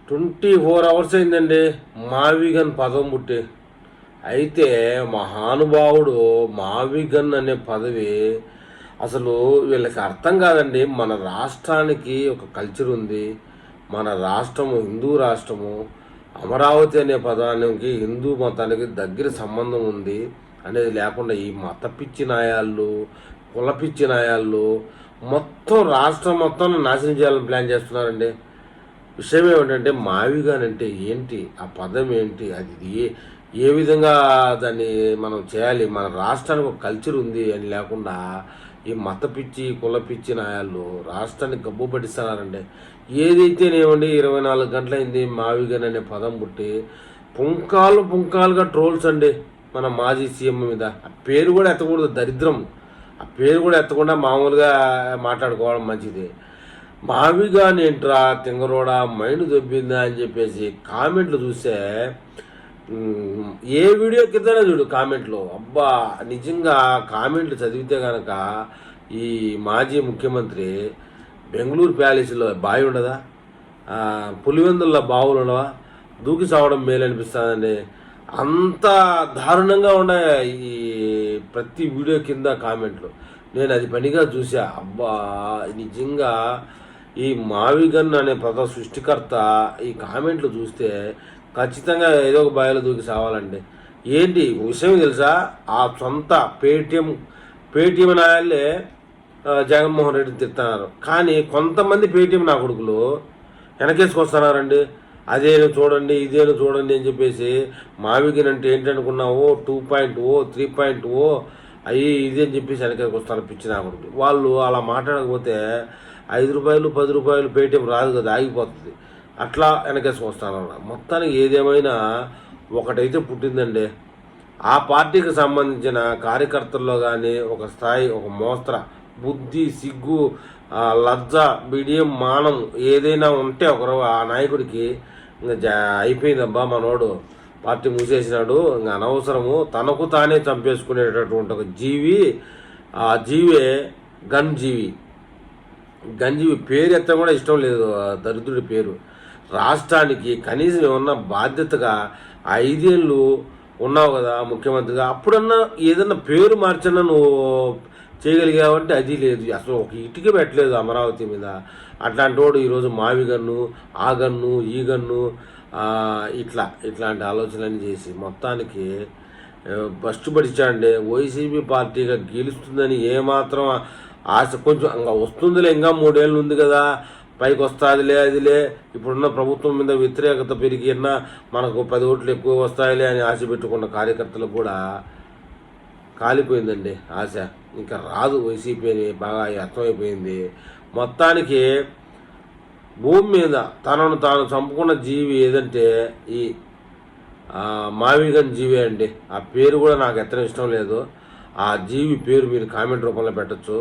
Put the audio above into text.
24 hours అయిందండి మావిగన్ పదం పుట్టి. అయితే మహానుభావుడు మావిగన్ అనే పదవి అసలు వీళ్ళకి అర్థం కాదండి. మన రాష్ట్రానికి ఒక కల్చర్ ఉంది. మన రాష్ట్రము హిందూ రాష్ట్రము. అమరావతి అనే పదానికి హిందూ మతానికి దగ్గర సంబంధం ఉంది అనేది లేకుండా ఈ మత పిచ్చి నాయాళ్ళు, కుల పిచ్చి నాయాళ్ళు మొత్తం రాష్ట్రం మొత్తం నాశనం చేయాలని ప్లాన్ చేస్తున్నారండి. విషయం ఏమిటంటే మావిగాన్ అంటే ఏంటి, ఆ పదం ఏంటి, అది ఏ విధంగా దాన్ని మనం చేయాలి, మన రాష్ట్రానికి ఒక కల్చర్ ఉంది అని లేకుండా ఈ మత పిచ్చి కుల పిచ్చి నాయాళ్ళు రాష్ట్రాన్ని గబ్బు పట్టిస్తున్నారండి. ఏదైతేనేమండి 24 గంటలైంది మావిగాన్ అనే పదం పుట్టి పుంకాలుగా ట్రోల్స్ అండి మన మాజీ సీఎం మీద. ఆ పేరు కూడా ఎత్తకూడదు, దరిద్రం. ఆ పేరు కూడా ఎత్తకుండా మామూలుగా మాట్లాడుకోవడం మంచిది. మావిగాన్ ఏంట్రా తింగరోడా మైండ్ దొబ్బిందా అని చెప్పేసి కామెంట్లు చూస్తే ఏ వీడియో కిందనే చూడు కామెంట్లు. అబ్బా నిజంగా కామెంట్లు చదివితే కనుక ఈ మాజీ ముఖ్యమంత్రి బెంగళూరు ప్యాలెస్లో బావి ఉండదా, పులివెందుల్లో బావులు ఉండవా, దూకి సావడం మేలు అనిపిస్తుందండి. అంత దారుణంగా ఉన్నాయి ఈ ప్రతి వీడియో కింద కామెంట్లు. నేను అది పనిగా చూసా. అబ్బా నిజంగా ఈ మావిగన్ అనే పద సృష్టికర్త ఈ కామెంట్లు చూస్తే ఖచ్చితంగా ఏదో ఒక బావిలో దూకి సావాలండి. ఏంటి విషయం తెలుసా, ఆ సొంత పేటీఎం నాయళ్ళే జగన్మోహన్ రెడ్డిని తిడుతున్నారు. కానీ కొంతమంది పేటీఎం నా కొడుకులు వెనకేసుకొస్తున్నారండి. అదేను చూడండి ఇదేను చూడండి అని చెప్పేసి మావిగన్ అంటే ఏంటనుకున్నావో 2.0 3.0 అయ్యి ఇది అని చెప్పేసి వెనకేసుకొస్తారు పిచ్చి నా కొడుకులు. వాళ్ళు అలా మాట్లాడకపోతే 5 రూపాయలు 10 రూపాయలు పేటీఎం రాదు కదా, ఆగిపోతుంది. అట్లా వెనకేసుకొస్తాను. మొత్తానికి ఏదేమైనా ఒకటైతే పుట్టిందండి, ఆ పార్టీకి సంబంధించిన కార్యకర్తల్లో కానీ ఒక స్థాయి, ఒక మోస్త్ర బుద్ధి, సిగ్గు, లజ్జ, బిడియం, మానం ఏదైనా ఉంటే ఒకరు ఆ నాయకుడికి ఇంకా అయిపోయిందబ్బా మనోడు పార్టీ మూసేసినాడు, ఇంకా అనవసరము, తనకు తానే చంపేసుకునేటటువంటి ఒక జీవి. ఆ జీవే గంజీవి పేరు ఎత్తడం కూడా ఇష్టం లేదు, దరిద్రుడి పేరు. రాష్ట్రానికి కనీసం ఏమన్నా బాధ్యతగా 5 ఏళ్ళు ఉన్నావు కదా ముఖ్యమంత్రిగా, అప్పుడన్నా ఏదన్నా పేరు మార్చన్నా నువ్వు చేయగలిగావంటే అది లేదు. అసలు ఒక ఇటుక పెట్టలేదు అమరావతి మీద. అట్లాంటి వాడు ఈరోజు మావిగన్ను, ఆ గన్ను, ఈ గన్ను ఇట్లాంటి ఆలోచనలన్నీ చేసి మొత్తానికి బస్టు పడిచాడండి. వైసీపీ పార్టీగా గెలుస్తుందని ఏమాత్రం ఆశ, కొంచెం ఇంకా వస్తుందిలే, ఇంకా 3 ఏళ్ళు ఉంది కదా, పైకి వస్తుందిలే, అదిలే, ఇప్పుడున్న ప్రభుత్వం మీద వ్యతిరేకత పెరిగినా మనకు 10 ఓట్లు ఎక్కువ వస్తాయిలే అని ఆశ పెట్టుకున్న కార్యకర్తలకు కూడా కాలిపోయిందండి ఆశ. ఇంకా రాదు వైసీపీ అని బాగా అర్థమైపోయింది. మొత్తానికి భూమి మీద తనను తాను చంపుకున్న జీవి ఏదంటే ఈ మావిగన్ జీవి అండి. ఆ పేరు కూడా నాకు ఎత్తడం ఇష్టం లేదు. ఆ జీవి పేరు మీరు కామెంట్ రూపంలో పెట్టచ్చు.